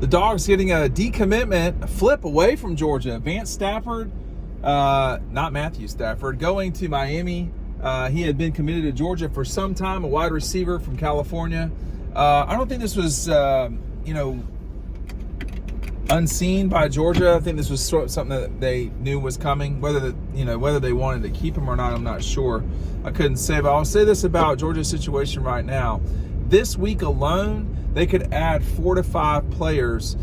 The Dogs getting a decommitment, a flip away from Georgia. Vance Stafford, not Matthew Stafford, going to Miami. He had been committed to Georgia for some time, a wide receiver from California. I don't think this was, unseen by Georgia. I think this was something that they knew was coming. Whether they wanted to keep him or not, I'm not sure. I couldn't say, but I'll say this about Georgia's situation right now. This week alone, they could add 4 to 5 players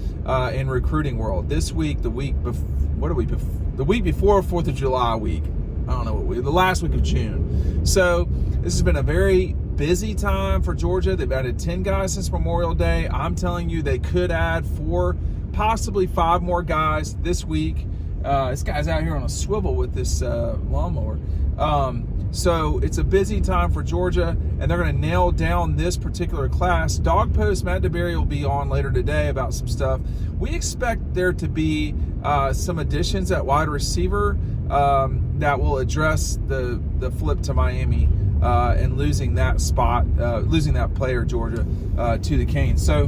in recruiting world. This week, the week before 4th of July week. I don't know what week, the last week of June. So this has been a very busy time for Georgia. They've added 10 guys since Memorial Day. I'm telling you, they could add 4, possibly 5 more guys this week. This guy's out here on a swivel with this lawnmower. So it's a busy time for Georgia, and they're going to nail down this particular class. Dawg Post, Matt DeBerry will be on later today about some stuff. We expect there to be some additions at wide receiver that will address the flip to Miami and losing that spot, losing that player, Georgia, to the Canes. So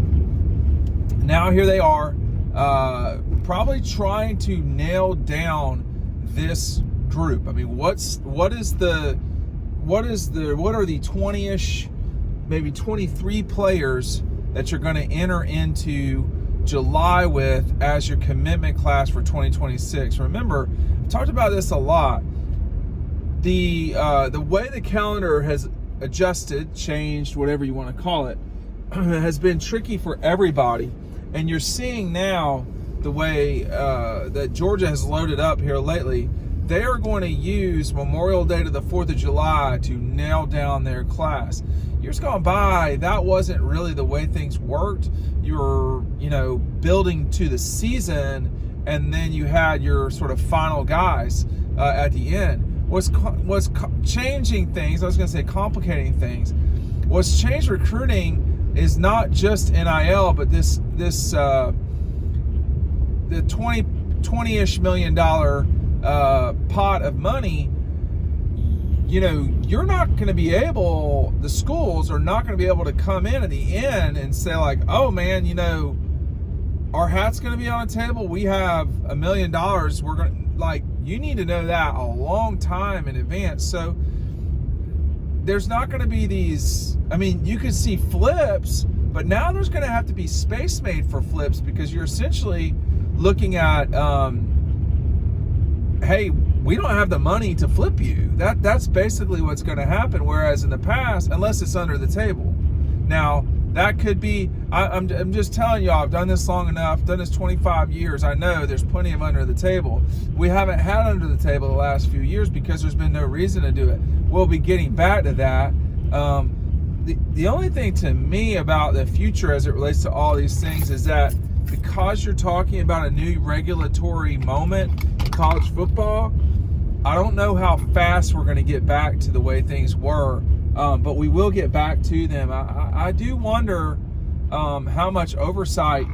now here they are, probably trying to nail down this group. I mean, what are the 20-ish, maybe 23 players that you're going to enter into July with as your commitment class for 2026? Remember, I've talked about this a lot. The way the calendar has adjusted, changed, whatever you want to call it, has been tricky for everybody. And you're seeing now the way that Georgia has loaded up here lately. They are going to use Memorial Day to the 4th of July to nail down their class. Years gone by, that wasn't really the way things worked. You were, building to the season, and then you had your sort of final guys at the end. What's changing things, I was going to say complicating things, what's changed recruiting is not just NIL, but the $20-ish million pot of money. You're not going to be able, the schools are not going to be able to come in at the end and say like, oh man, our hat's going to be on the table. We have $1 million. We're going to, like, you need to know that a long time in advance. So there's not going to be these, you could see flips, but now there's going to have to be space made for flips, because you're essentially looking at, hey, we don't have the money to flip you. That's basically what's going to happen. Whereas in the past, unless it's under the table. Now, that could be, I'm just telling y'all, I've done this long enough, done this 25 years. I know there's plenty of under the table. We haven't had under the table the last few years because there's been no reason to do it. We'll be getting back to that. The only thing to me about the future as it relates to all these things is that because you're talking about a new regulatory moment in college football, I don't know how fast we're going to get back to the way things were, but we will get back to them. I do wonder how much oversight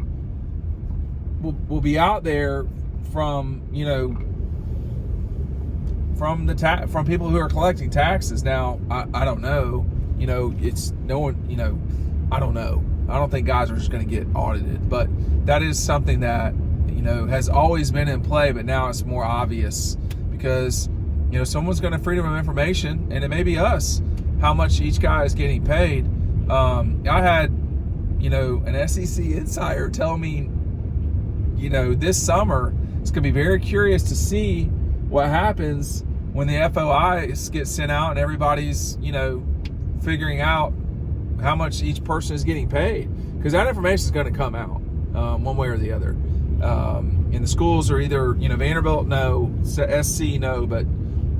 will be out there from from people who are collecting taxes. Now, I don't know. It's no one. I don't know. I don't think guys are just going to get audited, but that is something that has always been in play, but now it's more obvious because someone's going to freedom of information, and it may be us, how much each guy is getting paid. I had an SEC insider tell me this summer it's going to be very curious to see what happens when the FOIs get sent out and everybody's figuring out how much each person is getting paid, because that information is going to come out one way or the other. And the schools are either Vanderbilt, no, SC, no, but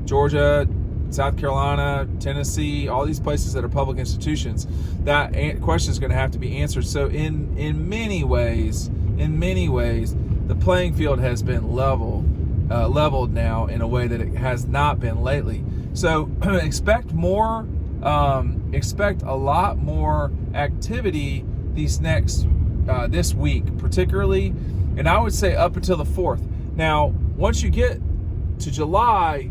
Georgia, South Carolina, Tennessee, all these places that are public institutions, that question is going to have to be answered. So in many ways, the playing field has been leveled now in a way that it has not been lately. So expect more. Expect a lot more activity this week, particularly, and I would say up until the 4th. Now, once you get to July,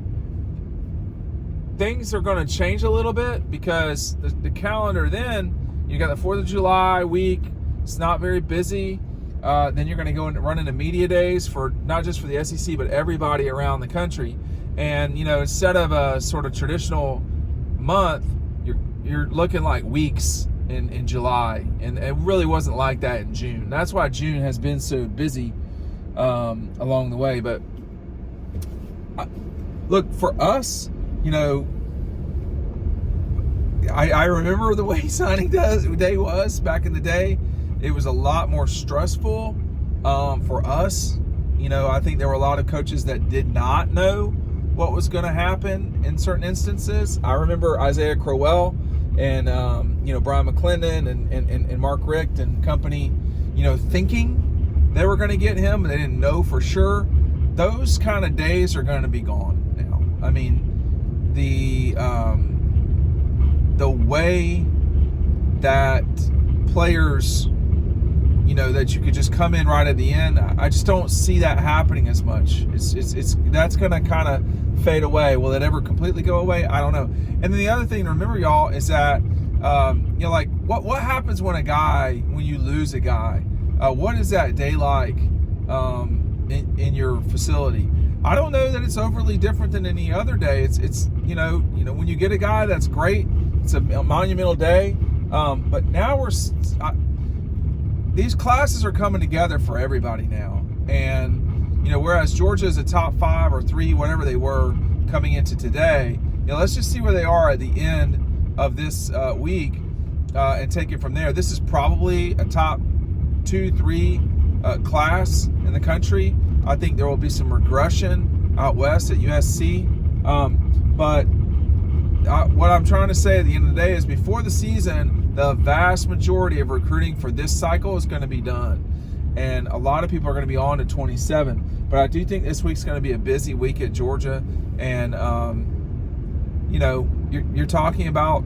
things are going to change a little bit, because the calendar then, you got the 4th of July week. It's not very busy. then you're going to go and run into media days for not just for the SEC, but everybody around the country. And, instead of a sort of traditional month, you're looking like weeks in July. And it really wasn't like that in June. That's why June has been so busy along the way. But look, for us, I remember the way signing day was back in the day. It was a lot more stressful for us. I think there were a lot of coaches that did not know what was going to happen in certain instances. I remember Isaiah Crowell and Brian McClendon and Mark Richt and company, thinking they were going to get him, and they didn't know for sure. Those kind of days are going to be gone now. I mean, the way that players, that you could just come in right at the end, I just don't see that happening as much. It's that's going to kind of fade away. Will it ever completely go away? I don't know. And then the other thing to remember, y'all, is that like what happens when you lose a guy? What is that day like in your facility? I don't know that it's overly different than any other day. It's when you get a guy, that's great. It's a monumental day. But now these classes are coming together for everybody now. And, whereas Georgia is a top 5 or 3, whatever they were coming into today, let's just see where they are at the end of this week and take it from there. This is probably a top 2, 3 class in the country. I think there will be some regression out west at USC. But what I'm trying to say at the end of the day is, before the season, the vast majority of recruiting for this cycle is going to be done. And a lot of people are going to be on to 27. But I do think this week's going to be a busy week at Georgia. And, you're talking about,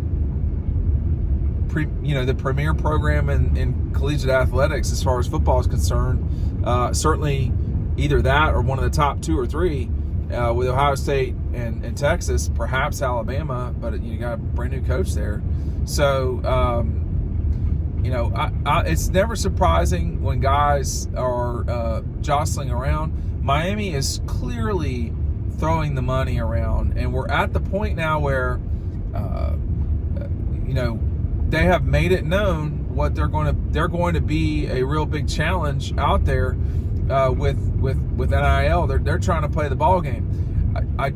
the premier program in collegiate athletics as far as football is concerned. Certainly either that or one of the top 2 or 3 with Ohio State and Texas, perhaps Alabama. But you got a brand new coach there. So, it's never surprising when guys are jostling around. Miami is clearly throwing the money around, and we're at the point now where, they have made it known what they're going to be a real big challenge out there with NIL. They're trying to play the ball game. I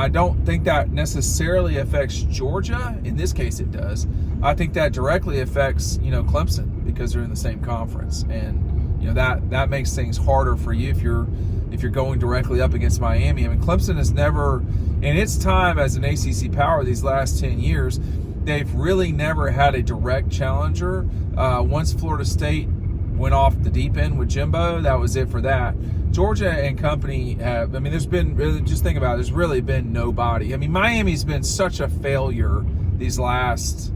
don't think that necessarily affects Georgia. In this case, it does. I think that directly affects, Clemson, because they're in the same conference, and that makes things harder for you if you're going directly up against Miami. I mean, Clemson has never, in its time as an ACC power these last 10 years, they've really never had a direct challenger. Once Florida State went off the deep end with Jimbo, that was it for that. Georgia and company have, there's been, just think about it, there's really been nobody. Miami's been such a failure these last,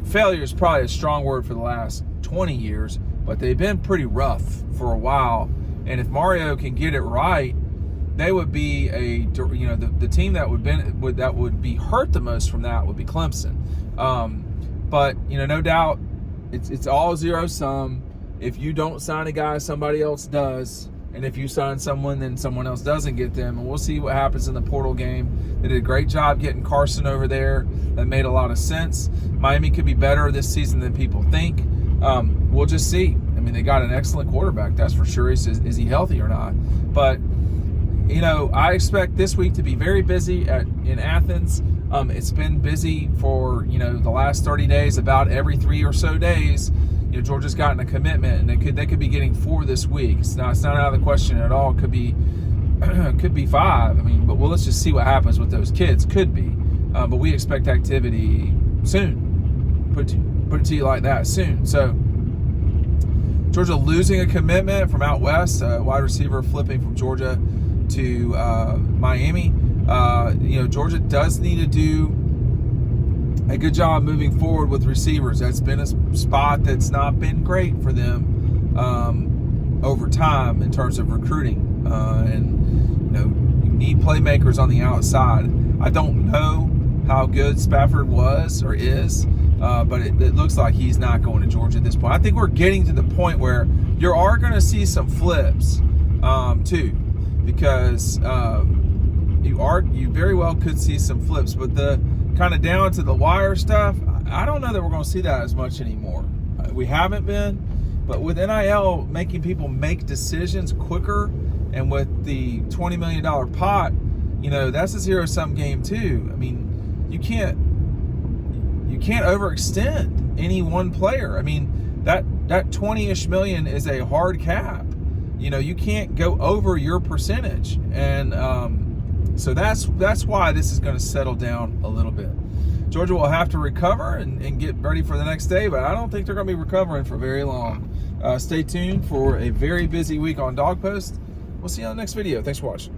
failure is probably a strong word for the last 20 years, but they've been pretty rough for a while. And if Mario can get it right, they would be the team that would be hurt the most from that would be Clemson. But no doubt, it's all zero sum. If you don't sign a guy, somebody else does. And if you sign someone, then someone else doesn't get them. And we'll see what happens in the portal game. They did a great job getting Carson over there. That made a lot of sense. Miami could be better this season than people think. We'll just see. They got an excellent quarterback, that's for sure. Is he healthy or not? But, I expect this week to be very busy in Athens. It's been busy for, the last 30 days, about every 3 or so days. Georgia's gotten a commitment, and they could be getting 4 this week. It's not out of the question at all. It could be 5. But let's just see what happens with those kids. Could be, but we expect activity soon. Put it to you like that, soon. So Georgia losing a commitment from out west, wide receiver flipping from Georgia to Miami. Georgia does need to do a good job moving forward with receivers. That's been a spot that's not been great for them over time in terms of recruiting. And you need playmakers on the outside. I don't know how good Spafford was or is. but it looks like he's not going to Georgia at this point. I think we're getting to the point where you are going to see some flips too, because you very well could see some flips, but the kind of down to the wire stuff, I don't know that we're going to see that as much anymore. We haven't been, but with NIL making people make decisions quicker, and with the $20 million pot, that's a zero-sum game too. I mean, you can't overextend any one player. I mean, that 20-ish million is a hard cap. You can't go over your percentage, and so that's why this is going to settle down a little bit. Georgia will have to recover and get ready for the next day, but I don't think they're going to be recovering for very long. Stay tuned for a very busy week on Dawg Post. We'll see you on the next video. Thanks for watching.